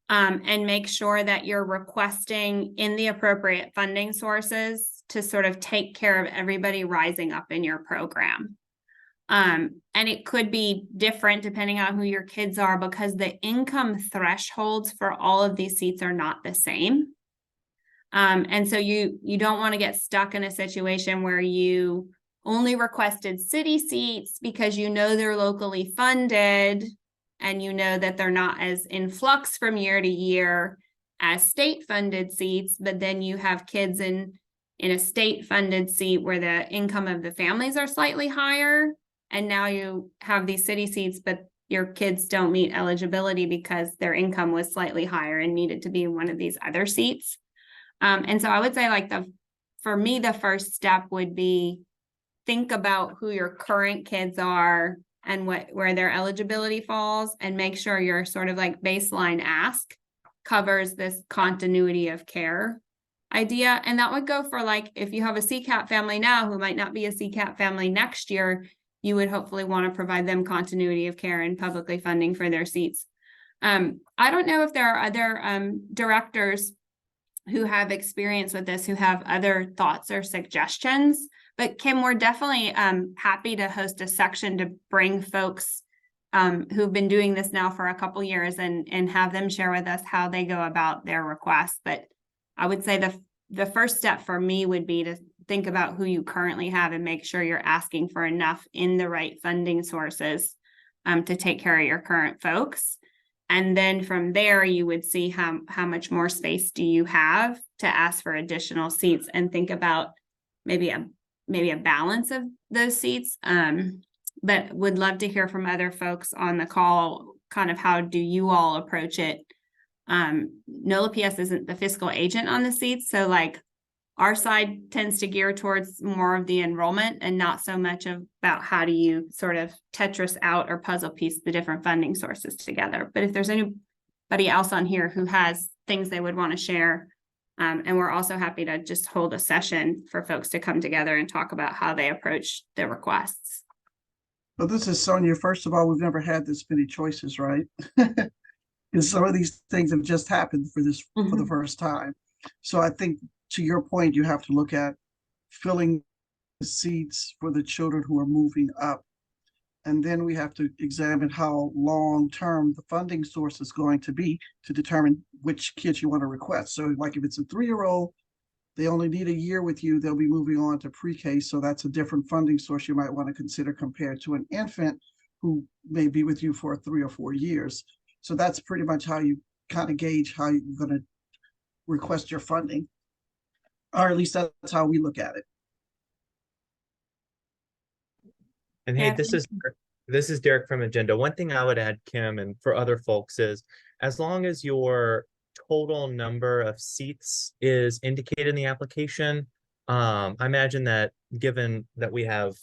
And make sure that you're requesting in the appropriate funding sources to sort of take care of everybody rising up in your program. And it could be different depending on who your kids are because the income thresholds for all of these seats are not the same. And so you don't want to get stuck in a situation where you only requested city seats because you know they're locally funded and you know that they're not as in flux from year to year as state funded seats, but then you have kids in a state funded seat where the income of the families are slightly higher. And now you have these city seats, but your kids don't meet eligibility because their income was slightly higher and needed to be in one of these other seats. And so I would say like for me, the first step would be think about who your current kids are and where their eligibility falls, and make sure your sort of like baseline ask covers this continuity of care idea. And that would go for like, if you have a CCAP family now who might not be a CCAP family next year, you would hopefully want to provide them continuity of care and publicly funding for their seats. I don't know if there are other directors who have experience with this, who have other thoughts or suggestions, but Kim, we're definitely happy to host a section to bring folks who've been doing this now for a couple years and have them share with us how they go about their requests. But I would say the first step for me would be to think about who you currently have and make sure you're asking for enough in the right funding sources to take care of your current folks. And then from there, you would see how much more space do you have to ask for additional seats and think about maybe a balance of those seats. But would love to hear from other folks on the call, kind of how do you all approach it? NOLA PS isn't the fiscal agent on the seats. So like our side tends to gear towards more of the enrollment and not so much about how do you sort of Tetris out or puzzle piece the different funding sources together. But if there's anybody else on here who has things they would want to share, and we're also happy to just hold a session for folks to come together and talk about how they approach their requests.
Well, this is Sonia. First of all, we've never had this many choices, right? Because some of these things have just happened for the first time. So I think to your point, you have to look at filling the seats for the children who are moving up. And then we have to examine how long-term the funding source is going to be to determine which kids you want to request. So like if it's a 3-year-old, they only need a year with you, they'll be moving on to pre-K. So that's a different funding source you might want to consider compared to an infant who may be with you for 3 or 4 years. So that's pretty much how you kind of gauge how you're going to request your funding. Or at least that's how we look at it.
And hey, this is Derek from Agenda. One thing I would add, Kim, and for other folks is, as long as your total number of seats is indicated in the application, I imagine that given that we have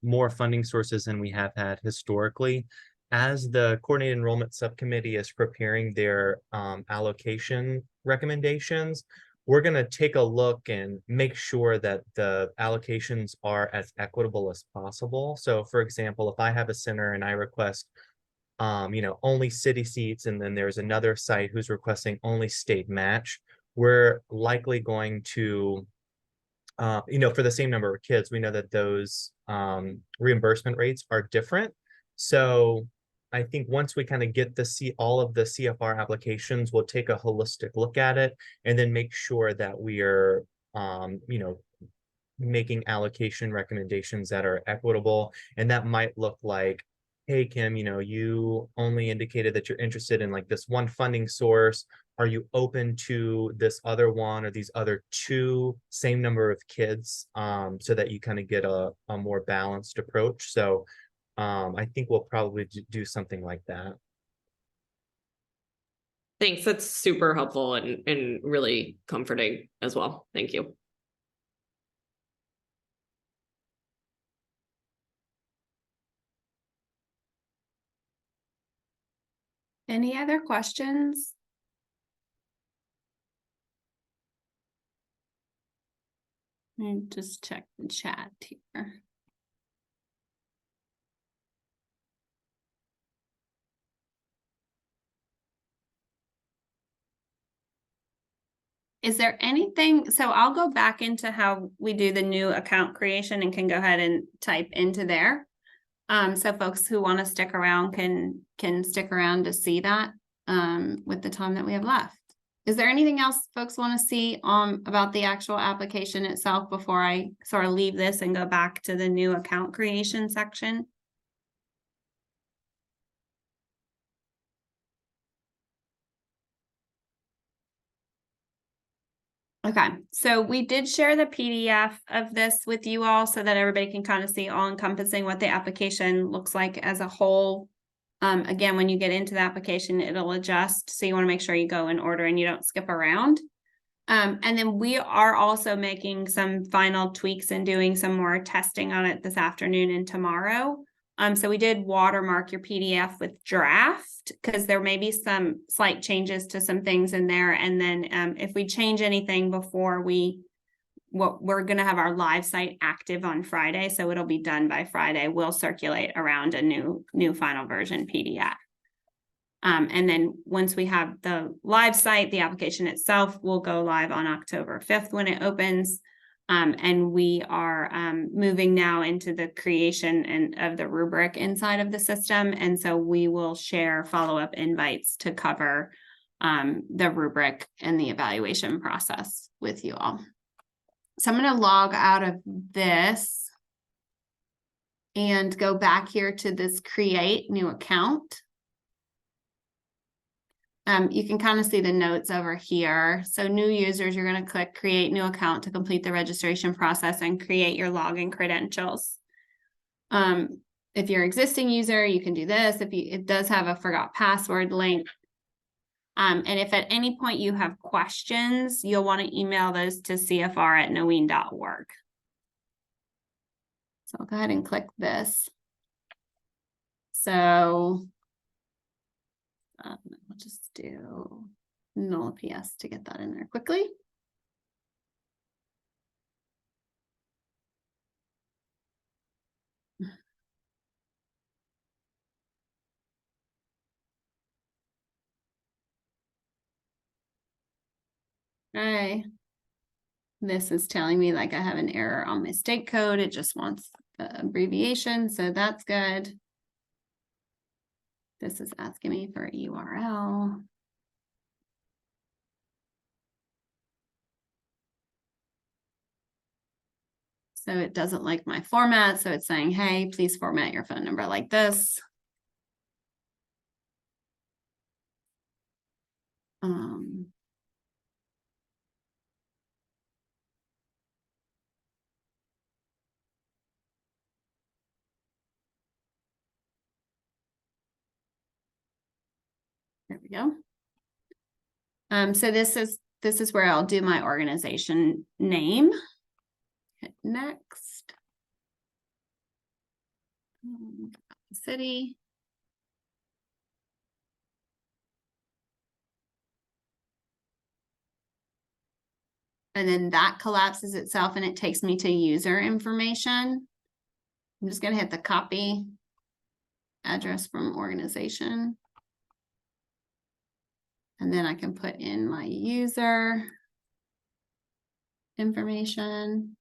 more funding sources than we have had historically, as the coordinated enrollment subcommittee is preparing their allocation recommendations, we're going to take a look and make sure that the allocations are as equitable as possible. So for example, if I have a center and I request only city seats, and then there's another site who's requesting only state match, we're likely going to for the same number of kids, we know that those reimbursement rates are different. So I think once we kind of get all of the CFR applications, we'll take a holistic look at it and then make sure that we are, making allocation recommendations that are equitable. And that might look like, hey, Kim, you only indicated that you're interested in like this one funding source. Are you open to this other one or these other 2 same number of kids, so that you kind of get a more balanced approach? So I think we'll probably do something like that.
Thanks. That's super helpful and really comforting as well. Thank you.
Any other questions? Let me just check the chat here. Is there anything, so I'll go back into how we do the new account creation and can go ahead and type into there. So folks who want to stick around can stick around to see that with the time that we have left. Is there anything else folks want to see about the actual application itself before I sort of leave this and go back to the new account creation section? Okay, so we did share the PDF of this with you all so that everybody can kind of see all encompassing what the application looks like as a whole. Again, when you get into the application, it'll adjust. So you want to make sure you go in order and you don't skip around. And then we are also making some final tweaks and doing some more testing on it this afternoon and tomorrow. So we did watermark your PDF with draft because there may be some slight changes to some things in there. And then if we change anything before we're going to have our live site active on Friday. So it'll be done by Friday. We'll circulate around a new final version PDF. And then once we have the live site, the application itself will go live on October 5th when it opens. And we are moving now into the creation of the rubric inside of the system. And so we will share follow-up invites to cover the rubric and the evaluation process with you all. So I'm going to log out of this and go back here to this create new account. You can kind of see the notes over here. So new users, you're going to click create new account to complete the registration process and create your login credentials. If you're an existing user, you can do this. It does have a forgot password link. And if at any point you have questions, you'll want to email those to cfr@noeen.org. So I'll go ahead and click this. So I'll just do null PS to get that in there quickly. Okay. This is telling me like I have an error on my state code. It just wants the abbreviation, so that's good. This is asking me for a URL. So it doesn't like my format. So it's saying, hey, please format your phone number like this. There we go. So this is where I'll do my organization name. Hit next. City. And then that collapses itself and it takes me to user information. I'm just going to hit the copy address from organization. And then I can put in my user information.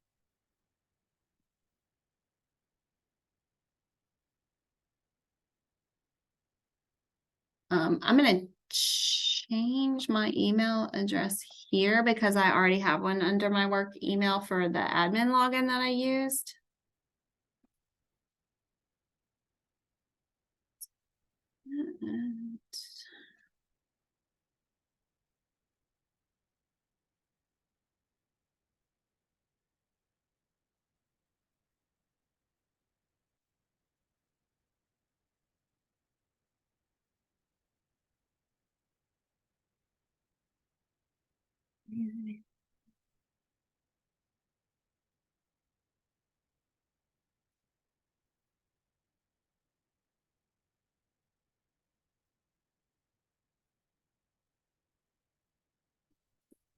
I'm going to change my email address here because I already have one under my work email for the admin login that I used. And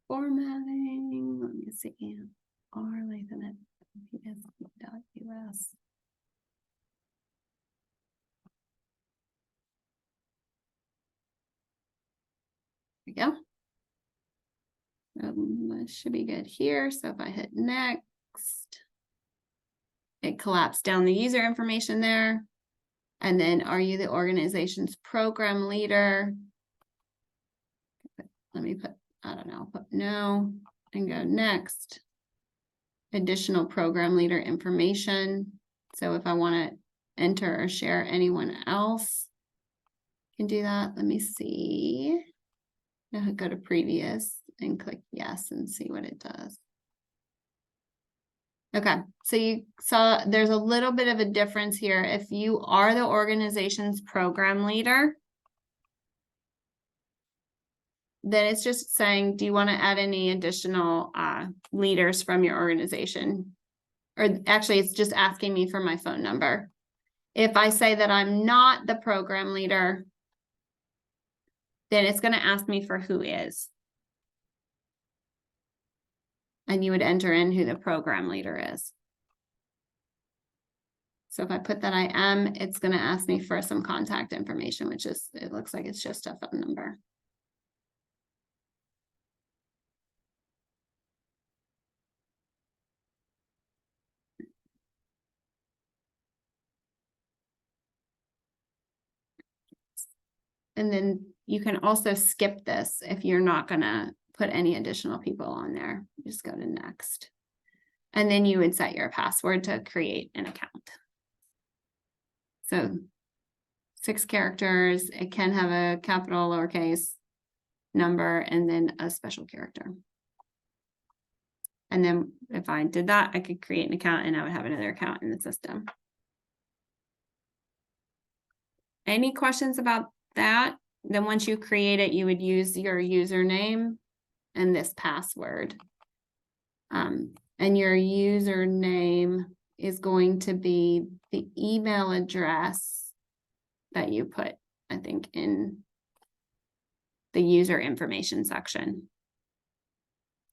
formatting, let me see, r.ps.us. There we go. That should be good here. So if I hit next, it collapsed down the user information there. And then are you the organization's program leader? Let me put I don't know, put no and go next. Additional program leader information. So if I want to enter or share anyone else, can do that. Let me see. Now go to previous and click yes and see what it does. Okay, so you saw there's a little bit of a difference here. If you are the organization's program leader, then it's just saying, do you want to add any additional leaders from your organization? Or actually, it's just asking me for my phone number. If I say that I'm not the program leader, then it's going to ask me for who is. And you would enter in who the program leader is. So if I put that I am, it's going to ask me for some contact information, which is, it looks like it's just a phone number. And then you can also skip this if you're not going to put any additional people on there. Just go to next. And then you would set your password to create an account. So 6 characters, it can have a capital, lowercase number, and then a special character. And then if I did that, I could create an account and I would have another account in the system. Any questions about that? Then once you create it, you would use your username and this password. And your username is going to be the email address that you put, I think, in the user information section.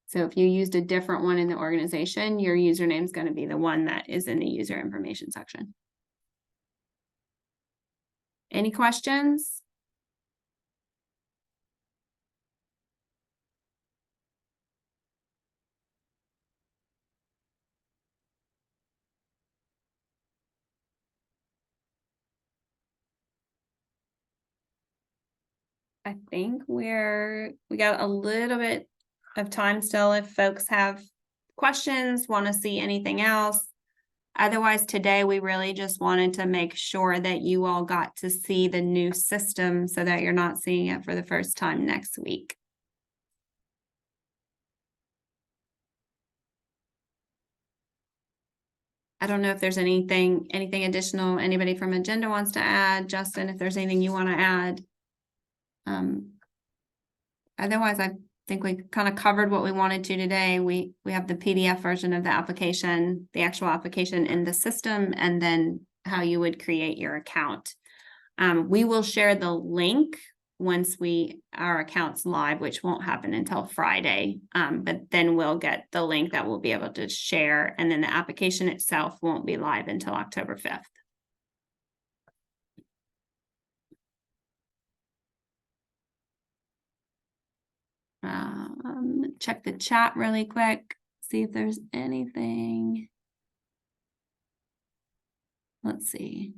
So if you used a different one in the organization, your username is going to be the one that is in the user information section. Any questions? I think we got a little bit of time still if folks have questions, want to see anything else. Otherwise, today we really just wanted to make sure that you all got to see the new system so that you're not seeing it for the first time next week. I don't know if there's anything additional anybody from agenda wants to add. Justin, if there's anything you want to add. Otherwise, I think we kind of covered what we wanted to today. We have the PDF version of the application, the actual application in the system, and then how you would create your account. We will share the link once our account's live, which won't happen until Friday. But then we'll get the link that we'll be able to share, and then the application itself won't be live until October 5th. Check the chat really quick, see if there's anything. Let's see.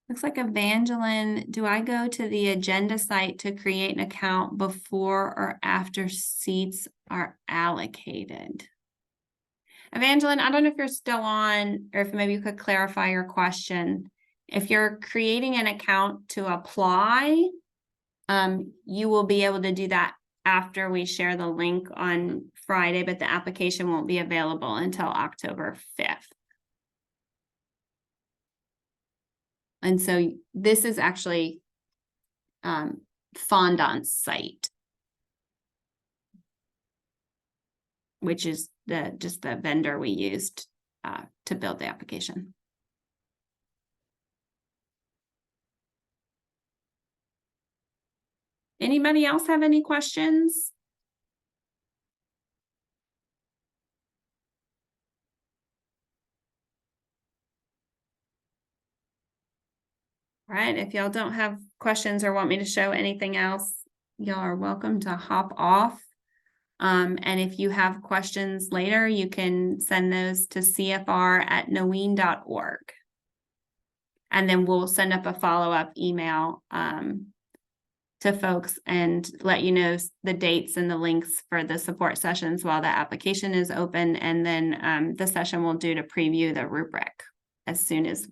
Looks like Evangeline, do I go to the agenda site to create an account before or after seats are allocated? Evangeline, I don't know if you're still on, or if maybe you could clarify your question. If you're creating an account to apply, you will be able to do that after we share the link on Friday, but the application won't be available until October 5th. And so this is actually Fondant's site, which is just the vendor we used to build the application. Anybody else have any questions? All right, if y'all don't have questions or want me to show anything else, y'all are welcome to hop off. And if you have questions later, you can send those to cfr@noeen.org. And then we'll send up a follow-up email to folks and let you know the dates and the links for the support sessions while the application is open. And then the session we'll do to preview the rubric as soon as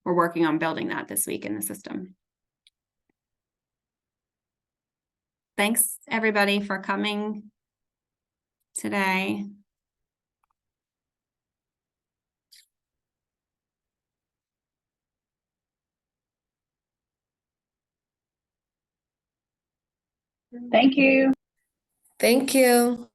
we're working on building that this week in the system. Thanks, everybody, for coming today.
Thank you.
Thank you.